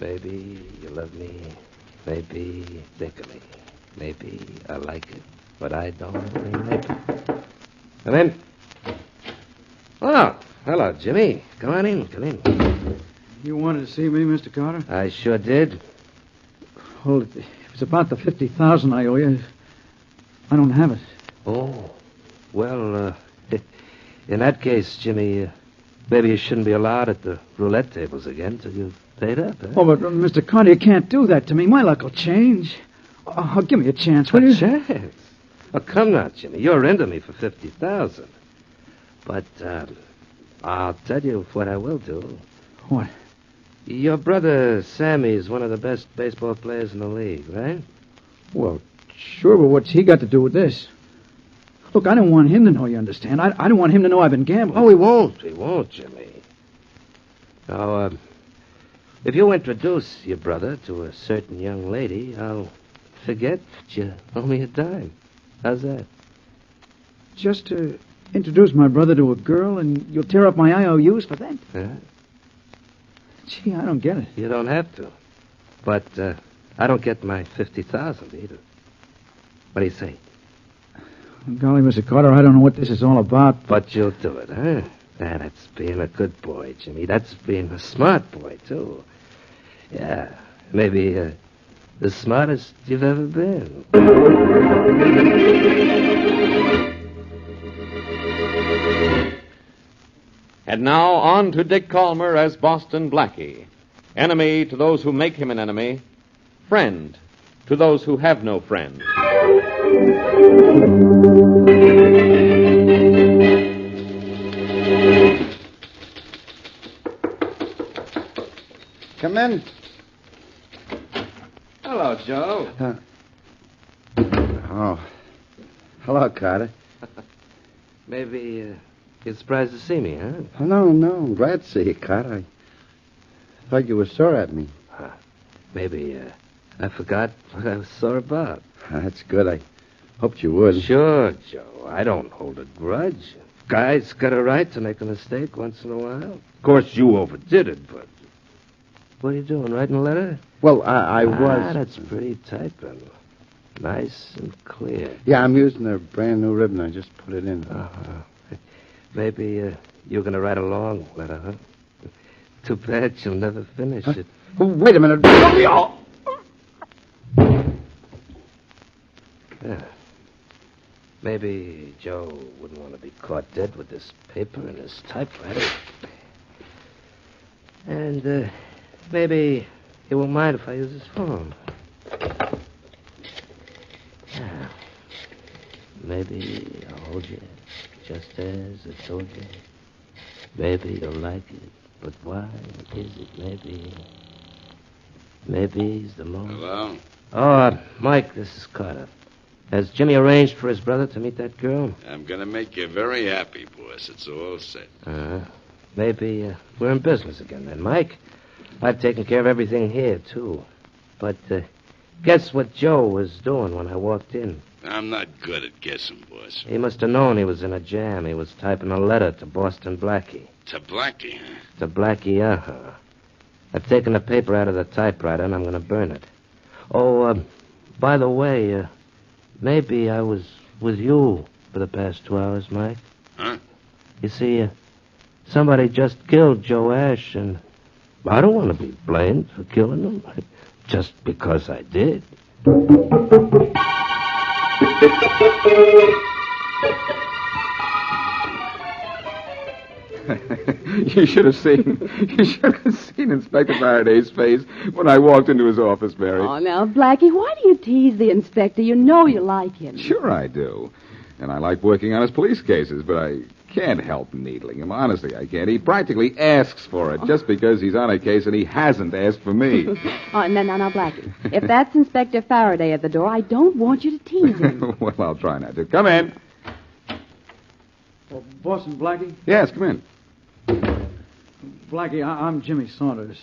Maybe you love me. Maybe think of me. Maybe I like it, but I don't really like it. Come in. Oh, hello, Jimmy. Come on in. Come in. You wanted to see me, Mr. Carter? I sure did. Well, it was about the $50,000 I owe you. I don't have it. Oh, well, in that case, Jimmy, maybe you shouldn't be allowed at the roulette tables again till you've paid up, huh? Oh, but Mr. Carter, you can't do that to me. My luck will change. Oh, give me a chance, will you? A chance? Oh, come now, Jimmy. You're into me for $50,000. But I'll tell you what I will do. What? Your brother Sammy is one of the best baseball players in the league, right? Well, sure, but what's he got to do with this? Look, I don't want him to know, you understand? I don't want him to know I've been gambling. Oh, he won't. He won't, Jimmy. Now, if you introduce your brother to a certain young lady, I'll forget that you owe me a dime. How's that? Just to introduce my brother to a girl, and you'll tear up my IOUs for that? Huh? Gee, I don't get it. You don't have to. But I don't get my $50,000 either. What do you say? Golly, Mr. Carter, I don't know what this is all about. But you'll do it, huh? That's being a good boy, Jimmy. That's being a smart boy, too. Yeah, maybe the smartest you've ever been. And now on to Dick Kollmar as Boston Blackie. Enemy to those who make him an enemy. Friend to those who have no friend. Come in. Hello, Joe. Oh. Hello, Carter. Maybe you're surprised to see me, huh? Oh, no, I'm glad to see you, Carter. I thought you were sore at me. Maybe I forgot what I was sore about. That's good. I hoped you would. Sure, Joe. I don't hold a grudge. Guys got a right to make a mistake once in a while. Of course, you overdid it, but... What are you doing, writing a letter? Well, I was... That's pretty typing. Nice and clear. Yeah, I'm using a brand new ribbon. I just put it in. Maybe you're going to write a long letter, huh? Too bad you'll never finish it. Oh, wait a minute. Yeah. Maybe Joe wouldn't want to be caught dead with this paper and his typewriter. And maybe he won't mind if I use his phone. Yeah. Maybe I'll hold you just as I told you. Maybe you'll like it. But why is it maybe he's the most... Hello? Oh, Mike, this is Carter. Has Jimmy arranged for his brother to meet that girl? I'm going to make you very happy, boss. It's all set. Maybe we're in business again then, Mike. I've taken care of everything here, too. But guess what Joe was doing when I walked in? I'm not good at guessing, boss. He must have known he was in a jam. He was typing a letter to Boston Blackie. To Blackie, huh? To Blackie, I've taken the paper out of the typewriter, and I'm going to burn it. Oh, by the way, maybe I was with you for the past 2 hours, Mike. Huh? You see, somebody just killed Joe Ash, and I don't want to be blamed for killing him, just because I did. You should have seen Inspector Faraday's face when I walked into his office, Mary. Oh, now, Blackie, why do you tease the inspector? You know you like him. Sure I do. And I like working on his police cases, but I can't help needling him. Honestly, I can't. He practically asks for it just because he's on a case and he hasn't asked for me. Oh, now, Blackie. If that's Inspector Faraday at the door, I don't want you to tease him. Well, I'll try not to. Come in. Oh, Boston Blackie? Yes, come in. Blackie, I'm Jimmy Saunders.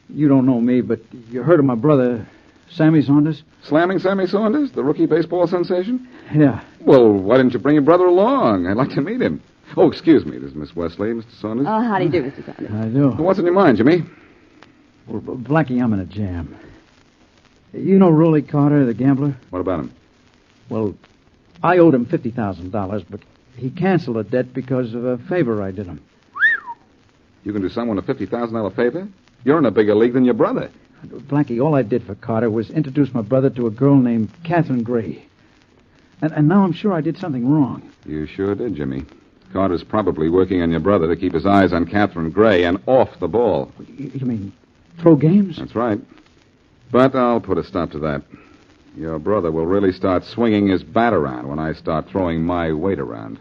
You don't know me, but you heard of my brother, Sammy Saunders? Slamming Sammy Saunders, the rookie baseball sensation? Yeah. Well, why didn't you bring your brother along? I'd like to meet him. Oh, excuse me. This is Miss Wesley, Mr. Saunders. Oh, how do you do, Mr. Saunders? I do. What's in your mind, Jimmy? Well, Blackie, I'm in a jam. You know Rooly Carter, the gambler? What about him? Well, I owed him $50,000, but he canceled a debt because of a favor I did him. You can do someone a $50,000 favor? You're in a bigger league than your brother. Blackie, all I did for Carter was introduce my brother to a girl named Catherine Gray. And now I'm sure I did something wrong. You sure did, Jimmy. Carter's probably working on your brother to keep his eyes on Catherine Gray and off the ball. You mean throw games? That's right. But I'll put a stop to that. Your brother will really start swinging his bat around when I start throwing my weight around.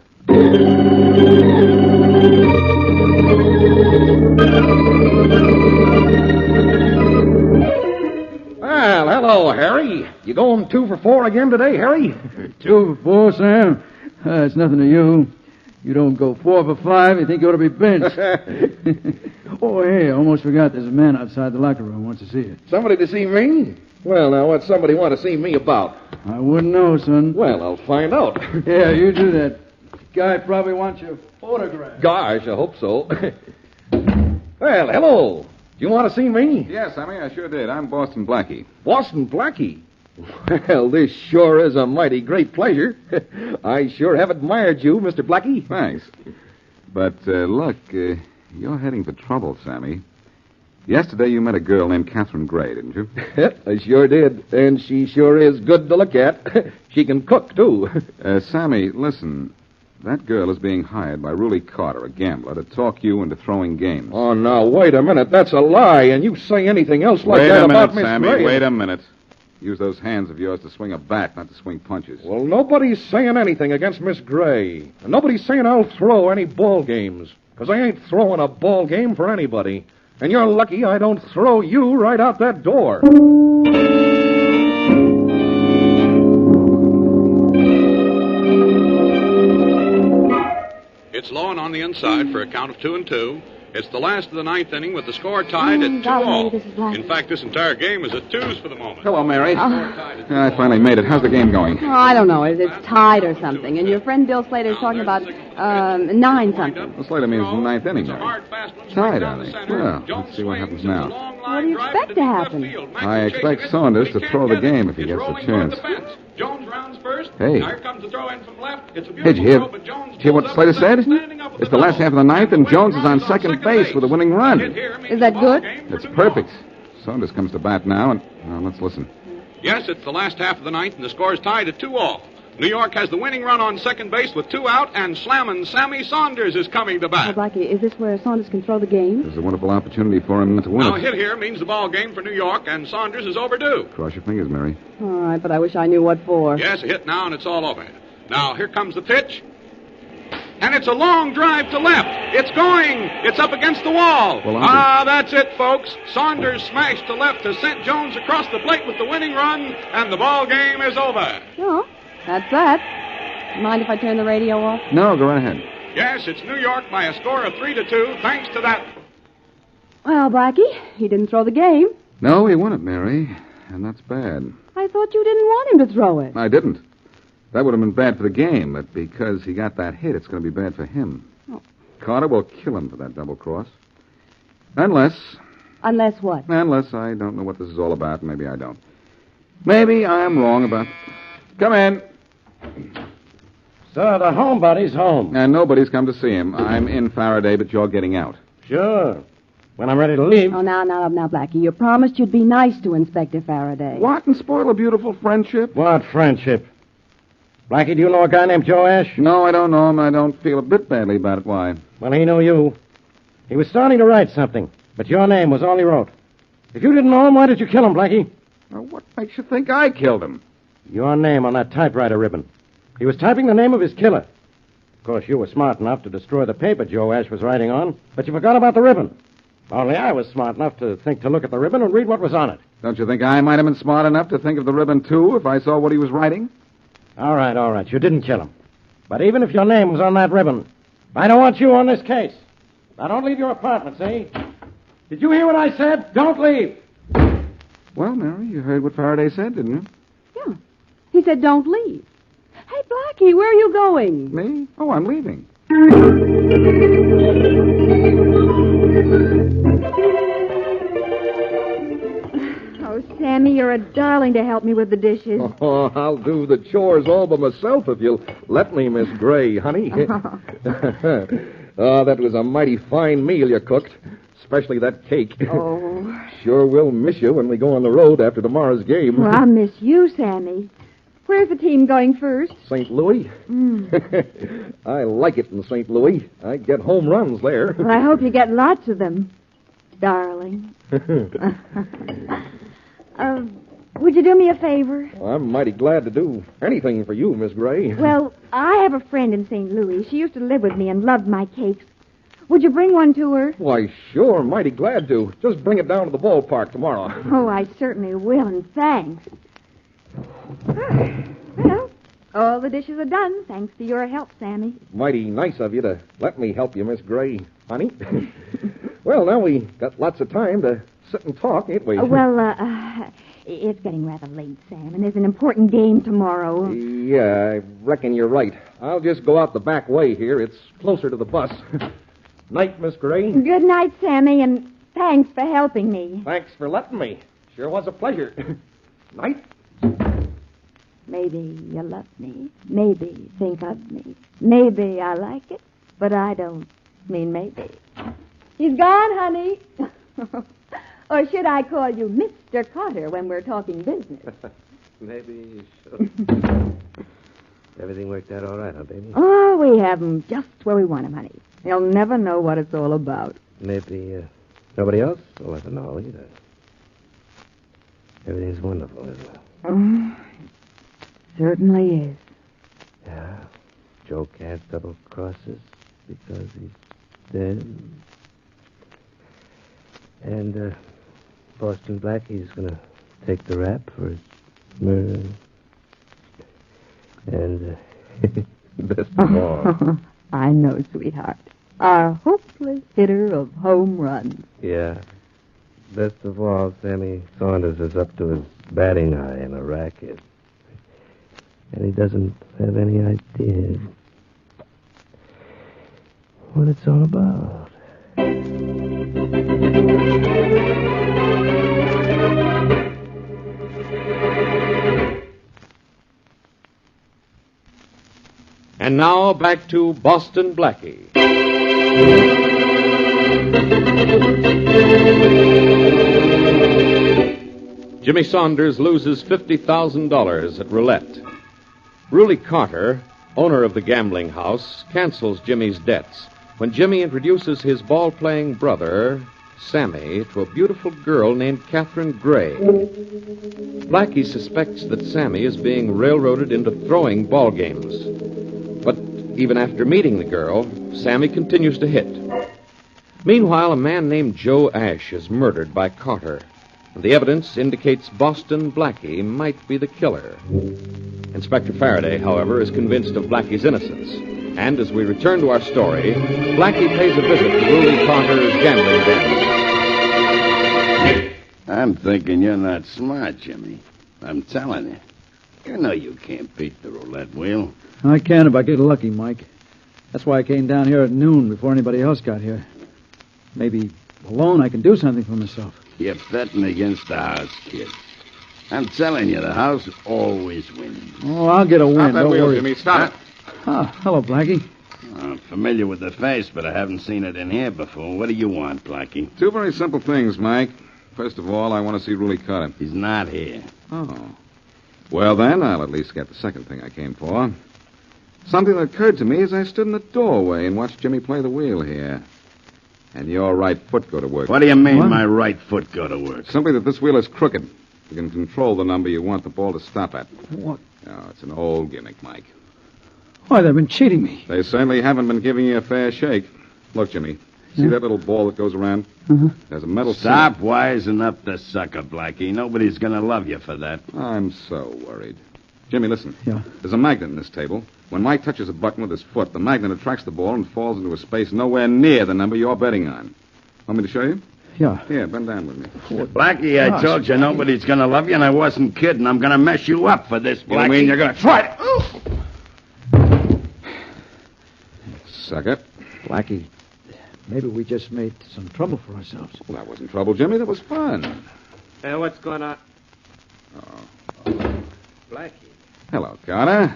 Well, hello, Harry. You going 2 for 4 again today, Harry? 2 for 4, Sam? It's nothing to you. You don't go 4 for 5, you think you ought to be benched. Oh, hey, I almost forgot there's a man outside the locker room who wants to see you. Somebody to see me? Well, now, what's somebody want to see me about? I wouldn't know, son. Well, I'll find out. Yeah, you do that. Guy probably wants your photograph. Gosh, I hope so. Well, hello. Do you want to see me? Yes, Sammy, I sure did. I'm Boston Blackie. Boston Blackie? Well, this sure is a mighty great pleasure. I sure have admired you, Mr. Blackie. Thanks. But, look, you're heading for trouble, Sammy. Yesterday you met a girl named Catherine Gray, didn't you? I sure did. And she sure is good to look at. She can cook, too. Sammy, listen. That girl is being hired by Rooly Carter, a gambler, to talk you into throwing games. Oh, now, wait a minute. That's a lie. And you say anything else like that about Miss Sammy, Gray. wait a minute. Use those hands of yours to swing a bat, not to swing punches. Well, nobody's saying anything against Miss Gray. And nobody's saying I'll throw any ball games. Because I ain't throwing a ball game for anybody. And you're lucky I don't throw you right out that door. It's low and on the inside for a count of 2-2. It's the last of the ninth inning with the score tied at 2-all. In fact, this entire game is at 2s for the moment. Hello, Mary. Oh. I finally made it. How's the game going? Oh, I don't know. It's tied or something. And your friend Bill Slater's talking about 9 something. Well, Slater means the ninth inning, Mary. Tied, are they? Well, let's see what happens now. What do you expect to happen? I expect Saunders to throw the game if he gets the chance. Jones rounds first. Hey. Here comes the throw in from left. It's a Hey, did you hear what Slater said? It's the last half of the ninth, and Jones is on second base with a winning run. Is that good? It's perfect. Saunders comes to bat now, and let's listen. Yes, it's the last half of the ninth, and the score is tied at 2-all. New York has the winning run on second base with 2 out, and slammin' Sammy Saunders is coming to Oh, bat. Blackie, is this where Saunders can throw the game? There's a wonderful opportunity for him to win Now, it. hit here means the ball game for New York, and Saunders is overdue. Cross your fingers, Mary. All right, but I wish I knew what for. Yes, a hit now, and it's all over. Now, here comes the pitch. And it's a long drive to left. It's going. It's up against the wall. Well, that's it, folks. Saunders smashed to left to sent Jones across the plate with the winning run, and the ball game is over. Oh, that's that. Mind if I turn the radio off? No, go right ahead. Yes, it's New York by a score of 3-2, thanks to that. Well, Blackie, he didn't throw the game. No, he won it, Mary, and that's bad. I thought you didn't want him to throw it. I didn't. That would have been bad for the game, but because he got that hit, it's going to be bad for him. Oh. Carter will kill him for that double cross. Unless Unless what? Unless I don't know what this is all about. Maybe I don't. Maybe I'm wrong about... Come in. So the homebudy's home. And nobody's come to see him. I'm in Faraday, but you're getting out. Sure. When I'm ready to leave. Oh, now, Blackie, you promised you'd be nice to Inspector Faraday. What? And spoil a beautiful friendship? What friendship? Blackie, do you know a guy named Joe Ash? No, I don't know him. I don't feel a bit badly about it. Why? Well, he knew you. He was starting to write something, but your name was all he wrote. If you didn't know him, why did you kill him, Blackie? Well, what makes you think I killed him? Your name on that typewriter ribbon. He was typing the name of his killer. Of course, you were smart enough to destroy the paper Joe Ash was writing on, but you forgot about the ribbon. Only I was smart enough to think to look at the ribbon and read what was on it. Don't you think I might have been smart enough to think of the ribbon, too, if I saw what he was writing? All right. You didn't kill him. But even if your name was on that ribbon, I don't want you on this case. Now, don't leave your apartment, see? Did you hear what I said? Don't leave. Well, Mary, you heard what Faraday said, didn't you? Yeah. He said don't leave. Hey, Blackie, where are you going? Me? Oh, I'm leaving. Oh, Sammy, you're a darling to help me with the dishes. Oh, I'll do the chores all by myself if you'll let me, Miss Gray, honey. Oh, that was a mighty fine meal you cooked, especially that cake. Oh. Sure will miss you when we go on the road after tomorrow's game. Well, I'll miss you, Sammy. Where's the team going first? St. Louis? I like it in St. Louis. I get home runs there. Well, I hope you get lots of them, darling. Would you do me a favor? Well, I'm mighty glad to do anything for you, Miss Gray. Well, I have a friend in St. Louis. She used to live with me and loved my cakes. Would you bring one to her? Why, sure, mighty glad to. Just bring it down to the ballpark tomorrow. Oh, I certainly will, and thanks. Well, all the dishes are done, thanks to your help, Sammy. Mighty nice of you to let me help you, Miss Gray, honey. Well, now we got lots of time to sit and talk, ain't we? It's getting rather late, Sam, and there's an important game tomorrow. Yeah, I reckon you're right. I'll just go out the back way here. It's closer to the bus. Night, Miss Gray. Good night, Sammy, and thanks for helping me. Thanks for letting me. Sure was a pleasure. Night. Maybe you love me. Maybe think of me. Maybe I like it, but I don't mean maybe. He's gone, honey. Or should I call you Mr. Carter when we're talking business? Maybe you should. Everything worked out all right, huh, baby? Oh, we have him just where we want him, honey. He'll never know what it's all about. Maybe nobody else will ever know either. Everything's wonderful, isn't it? Oh, certainly is. Yeah. Joe can't double cross us because he's dead. And Boston Blackie's going to take the rap for his murder. And best of all... I know, sweetheart. Our hopeless hitter of home runs. Yeah. Best of all, Sammy Saunders is up to his batting eye in a racket. And he doesn't have any idea what it's all about. And now back to Boston Blackie. Jimmy Saunders loses $50,000 at roulette. Rooly Carter, owner of the gambling house, cancels Jimmy's debts when Jimmy introduces his ball-playing brother, Sammy, to a beautiful girl named Catherine Gray. Blackie suspects that Sammy is being railroaded into throwing ball games. But even after meeting the girl, Sammy continues to hit. Meanwhile, a man named Joe Ash is murdered by Carter. The evidence indicates Boston Blackie might be the killer. Inspector Faraday, however, is convinced of Blackie's innocence. And as we return to our story, Blackie pays a visit to Rooly Carter's gambling den. I'm thinking you're not smart, Jimmy. I'm telling you. You know you can't beat the roulette wheel. I can if I get lucky, Mike. That's why I came down here at noon before anybody else got here. Maybe alone I can do something for myself. You're betting against the house, kid. I'm telling you, the house always wins. Oh, I'll get a win. Stop that Don't wheel, worry. Jimmy. Stop it. Oh, hello, Blackie. I'm familiar with the face, but I haven't seen it in here before. What do you want, Blackie? Two very simple things, Mike. First of all, I want to see Rooly Carter. He's not here. Oh. Well, then, I'll at least get the second thing I came for. Something that occurred to me as I stood in the doorway and watched Jimmy play the wheel here. And your right foot go to work. What do you mean What? my right foot go to work? Simply that this wheel is crooked. You can control the number you want the ball to stop at. What? Oh, it's an old gimmick, Mike. Why, they've been cheating me. They certainly haven't been giving you a fair shake. Look, Jimmy. See that little ball that goes around? Uh-huh. There's a metal... Stop wising up the sucker, Blackie. Nobody's going to love you for that. I'm so worried. Jimmy, listen. Yeah. There's a magnet in this table. When Mike touches a button with his foot, the magnet attracts the ball and falls into a space nowhere near the number you're betting on. Want me to show you? Yeah. Here, bend down with me. Blackie, I told you nobody's going to love you, and I wasn't kidding. I'm going to mess you up for this, Blackie. You mean you're going to try it? Sucker. Blackie, maybe we just made some trouble for ourselves. Well, that wasn't trouble, Jimmy. That was fun. Hey, what's going on? Oh. Blackie, Hello, Carter.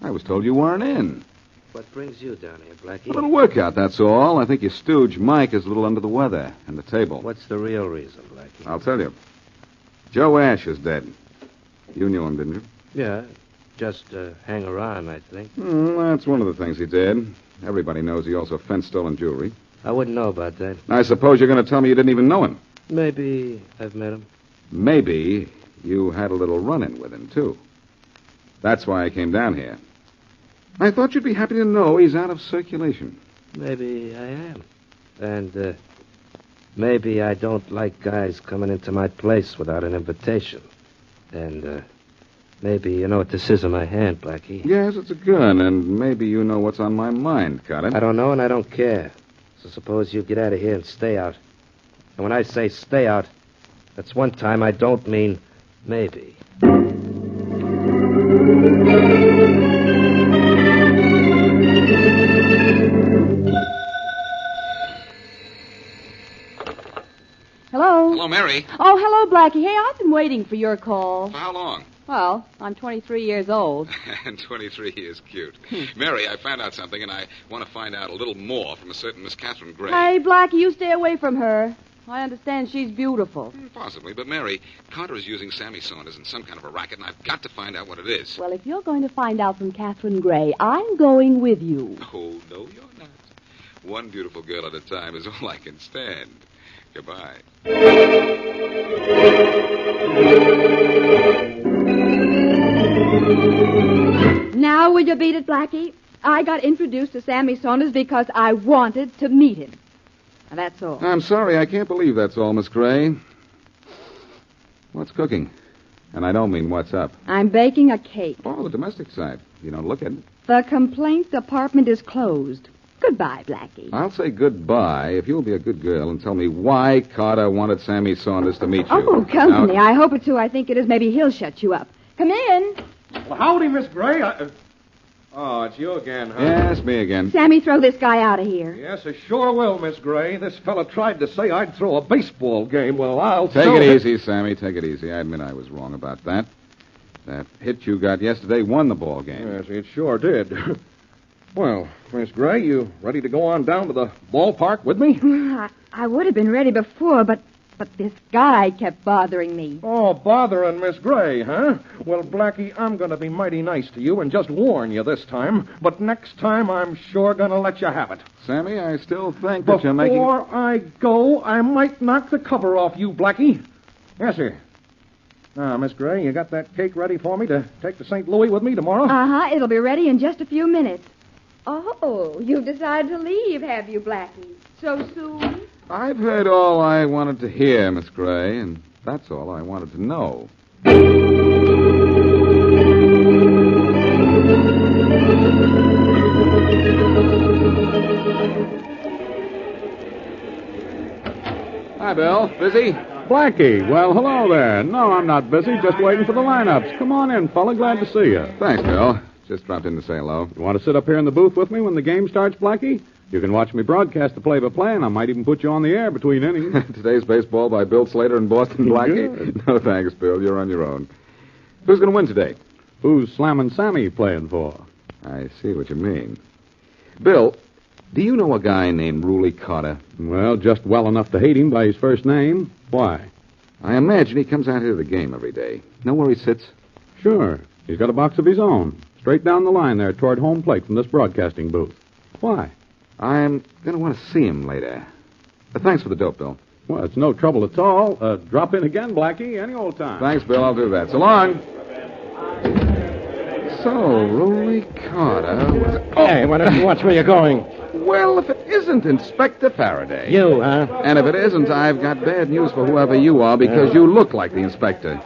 I was told you weren't in. what brings you down here, Blackie? A little workout, that's all. I think your stooge, Mike, is a little under the weather. And the table. What's the real reason, Blackie? I'll tell you. Joe Ash is dead. You knew him, didn't you? Yeah, just hang around, I think. That's one of the things he did. Everybody knows he also fenced stolen jewelry. I wouldn't know about that. I suppose you're going to tell me you didn't even know him. Maybe I've met him. Maybe you had a little run-in with him, too. That's why I came down here. I thought you'd be happy to know he's out of circulation. Maybe I am. And maybe I don't like guys coming into my place without an invitation. And maybe you know what this is in my hand, Blackie. Yes, it's a gun, and maybe you know what's on my mind, Carter. I don't know and I don't care. So suppose you get out of here and stay out. And when I say stay out, that's one time I don't mean maybe. Hello? Hello, Mary. Oh, hello, Blackie. Hey, I've been waiting for your call. For how long? Well, I'm 23 years old. And 23 is cute. Mary, I found out something, and I want to find out a little more from a certain Miss Catherine Gray. Hey, Blackie, you stay away from her. I understand she's beautiful. Possibly, but Mary, Carter is using Sammy Saunders in some kind of a racket, and I've got to find out what it is. Well, if you're going to find out from Catherine Gray, I'm going with you. Oh, no, you're not. One beautiful girl at a time is all I can stand. Goodbye. Now will you beat it, Blackie? I got introduced to Sammy Saunders because I wanted to meet him. Now, that's all. I'm sorry, I can't believe that's all, Miss Gray. What's cooking? And I don't mean what's up. I'm baking a cake. Oh, the domestic side. You don't look at it. The complaint department is closed. Goodbye, Blackie. I'll say goodbye if you'll be a good girl and tell me why Carter wanted Sammy Saunders to meet you. Oh, company. I hope it's who I think it is. Maybe he'll shut you up. Come in. Well, howdy, Miss Gray. Oh, it's you again, huh? Yes, me again. Sammy, throw this guy out of here. Yes, I sure will, Miss Gray. This fella tried to say I'd throw a baseball game. Well, I'll Take show it him. easy, Sammy. Take it easy. I admit I was wrong about that. That hit you got yesterday won the ball game. Yes, it sure did. Well, Miss Gray, you ready to go on down to the ballpark with me? I would have been ready before, but this guy kept bothering me. Oh, bothering Miss Gray, huh? Well, Blackie, I'm going to be mighty nice to you and just warn you this time. But next time, I'm sure going to let you have it. Sammy, I still think that you're making... Before I go, I might knock the cover off you, Blackie. Yes, sir. Now, Miss Gray, you got that cake ready for me to take to St. Louis with me tomorrow? Uh-huh. It'll be ready in just a few minutes. Oh, you've decided to leave, have you, Blackie? So soon? I've heard all I wanted to hear, Miss Gray, and that's all I wanted to know. Hi, Bill. Busy? Blackie, well, hello there. No, I'm not busy, just waiting for the lineups. Come on in, fella. Glad to see you. Thanks, Bill. Just dropped in to say hello. You want to sit up here in the booth with me when the game starts, Blackie? You can watch me broadcast the play-by-play, and I might even put you on the air between innings. Today's baseball by Bill Slater and Boston Blackie? Good. No, thanks, Bill. You're on your own. Who's going to win today? Who's slamming Sammy playing for? I see what you mean. Bill, do you know a guy named Rooly Carter? Well, just well enough to hate him by his first name. Why? I imagine he comes out here to the game every day. Know where he sits? Sure. He's got a box of his own. Straight down the line there toward home plate from this broadcasting booth. Why? I'm going to want to see him later. Thanks for the dope, Bill. Well, it's no trouble at all. Drop in again, Blackie, any old time. Thanks, Bill. I'll do that. So long. So, Rooly Carter. Hey, why don't you watch where you're going? Well, if it isn't Inspector Faraday. You, huh? And if it isn't, I've got bad news for whoever you are because you look like the inspector.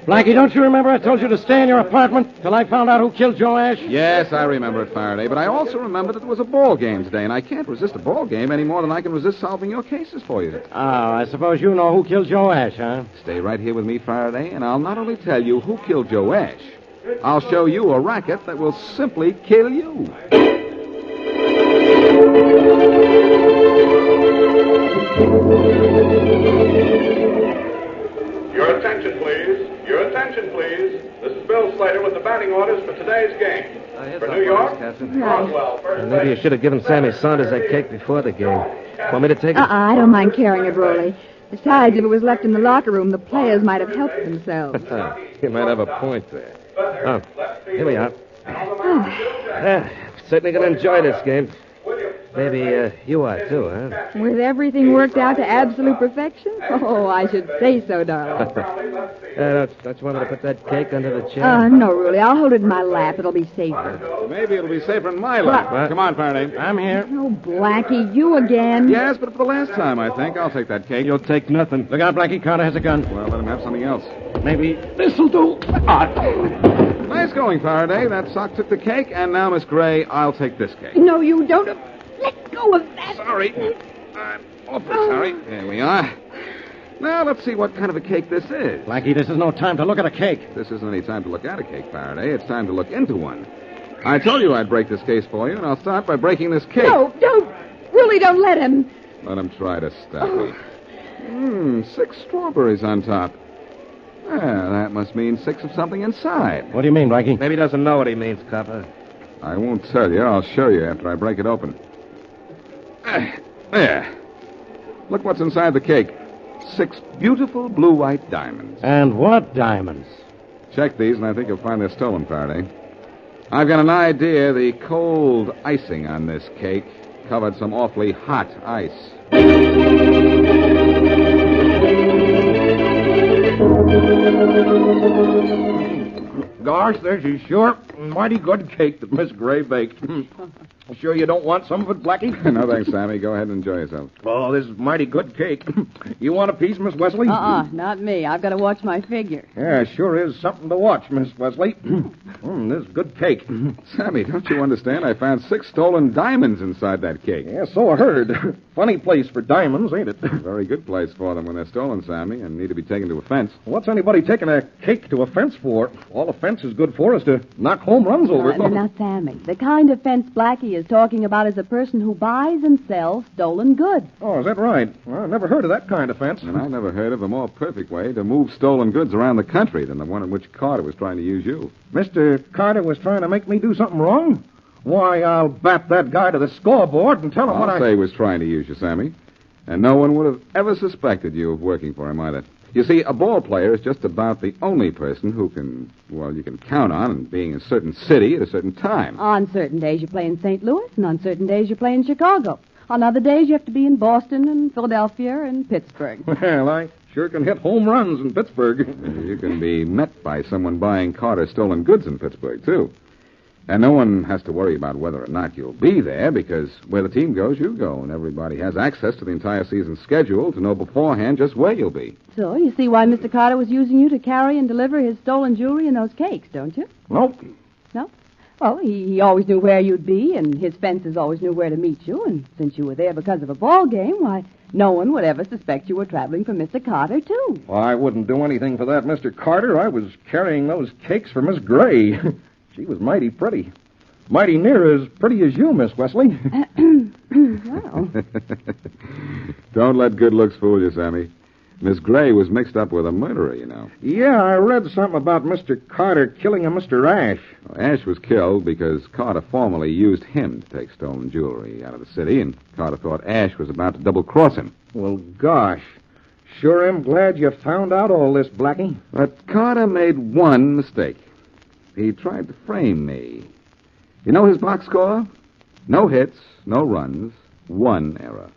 Blackie, don't you remember I told you to stay in your apartment till I found out who killed Joe Ash? Yes, I remember it, Faraday, but I also remember that it was a ball game today, and I can't resist a ball game any more than I can resist solving your cases for you. Oh, I suppose you know who killed Joe Ash, huh? Stay right here with me, Faraday, and I'll not only tell you who killed Joe Ash, I'll show you a racket that will simply kill you. Your attention, please. Your attention, please. This is Bill Slater with the batting orders for today's game. For New York, Roswell, first Maybe you should have given Sammy Saunders that cake before the game. Want me to take it? I don't mind carrying it, Rooly. Besides, if it was left in the locker room, the players might have helped themselves. You might have a point there. Oh, here we are. Certainly going to enjoy this game. Maybe you are, too, huh? With everything worked out to absolute perfection? Oh, I should say so, darling. Don't you want me to put that cake under the chair? No, Rooly. I'll hold it in my lap. It'll be safer. Maybe it'll be safer in my lap. Come on, Faraday. I'm here. Oh, Blackie, you again? Yes, but for the last time, I think. I'll take that cake. You'll take nothing. Look out, Blackie. Carter has a gun. Well, let him have something else. Maybe this'll do. Nice going, Faraday. That sock took the cake, and now, Miss Gray, I'll take this cake. No, you don't. Let go of that. Sorry. I'm awfully sorry. There we are. Now, let's see what kind of a cake this is. Blackie, this is no time to look at a cake. This isn't any time to look at a cake, Faraday. It's time to look into one. I told you I'd break this case for you, and I'll start by breaking this cake. No, don't. Rooly, don't let him. Let him try to stop me. 6 strawberries on top. That must mean 6 of something inside. What do you mean, Blackie? Maybe he doesn't know what he means, Copper. I won't tell you. I'll show you after I break it open. There. Look what's inside the cake. 6 beautiful blue-white diamonds. And what diamonds? Check these, and I think you'll find they're stolen, Faraday. I've got an idea the cold icing on this cake covered some awfully hot ice. Gosh, there's a sure mighty good cake that Miss Gray baked. Sure you don't want some of it, Blackie? No, thanks, Sammy. Go ahead and enjoy yourself. Oh, this is mighty good cake. You want a piece, Miss Wesley? Not me. I've got to watch my figure. Yeah, sure is something to watch, Miss Wesley. This is good cake. Sammy, don't you understand? I found 6 stolen diamonds inside that cake. Yeah, so I heard. Funny place for diamonds, ain't it? Very good place for them when they're stolen, Sammy, and need to be taken to a fence. What's anybody taking a cake to a fence for? All a fence is good for is to knock home runs over. Now, Sammy, the kind of fence Blackie is talking about is a person who buys and sells stolen goods. Oh, is that right? Well, I never heard of that kind of fence. And I never heard of a more perfect way to move stolen goods around the country than the one in which Carter was trying to use you. Mr. Carter was trying to make me do something wrong? Why, I'll bat that guy to the scoreboard and tell him what I'll say he was trying to use you, Sammy. And no one would have ever suspected you of working for him either. You see, a ball player is just about the only person who you can count on being in a certain city at a certain time. On certain days you play in St. Louis, and on certain days you play in Chicago. On other days you have to be in Boston and Philadelphia and Pittsburgh. Well, I sure can hit home runs in Pittsburgh. You can be met by someone buying Carter's stolen goods in Pittsburgh, too. And no one has to worry about whether or not you'll be there, because where the team goes, you go, and everybody has access to the entire season's schedule to know beforehand just where you'll be. So you see why Mr. Carter was using you to carry and deliver his stolen jewelry and those cakes, don't you? Nope. No? Well, he always knew where you'd be, and his fences always knew where to meet you, and since you were there because of a ball game, why, no one would ever suspect you were traveling for Mr. Carter, too. Well, I wouldn't do anything for that, Mr. Carter. I was carrying those cakes for Miss Gray. She was mighty pretty. Mighty near as pretty as you, Miss Wesley. Well. Don't let good looks fool you, Sammy. Miss Gray was mixed up with a murderer, you know. Yeah, I read something about Mr. Carter killing a Mr. Ash. Well, Ash was killed because Carter formerly used him to take stolen jewelry out of the city, and Carter thought Ash was about to double-cross him. Well, gosh. Sure am glad you found out all this, Blackie. But Carter made one mistake. He tried to frame me. You know his box score? No hits, no runs, 1 error.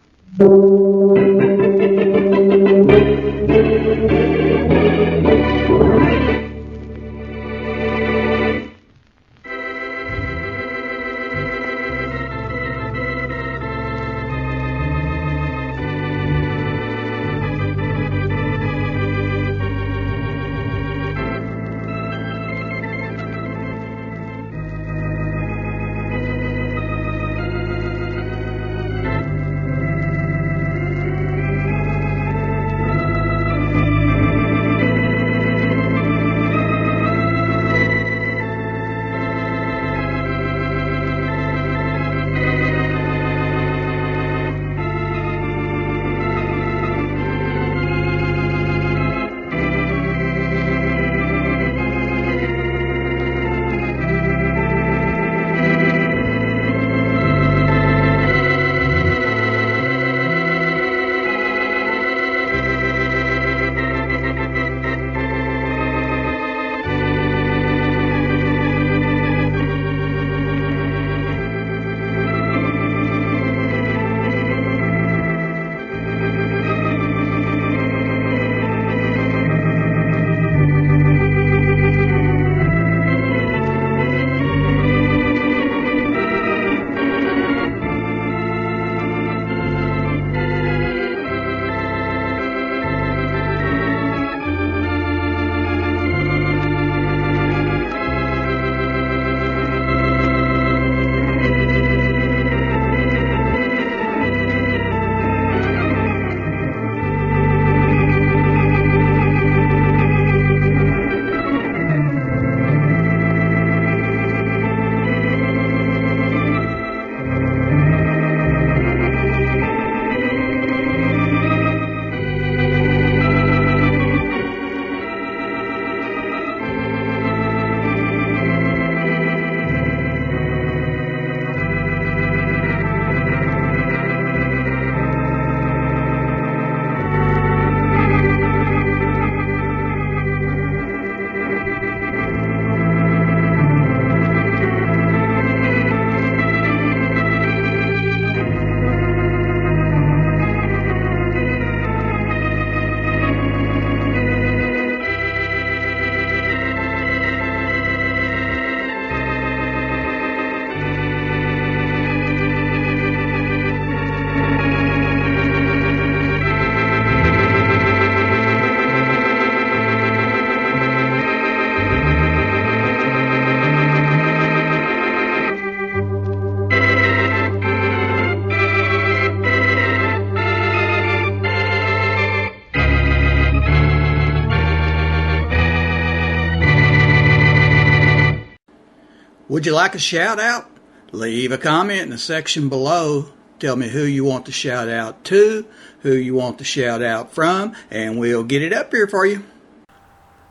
Would you like a shout out? Leave a comment in the section below. Tell me who you want to shout out to, who you want to shout out from, and we'll get it up here for you.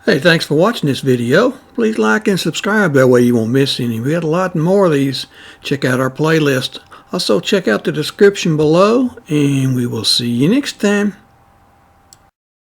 Hey, thanks for watching this video. Please like and subscribe, that way you won't miss any. We got a lot more of these. Check out our playlist. Also check out the description below, and we will see you next time.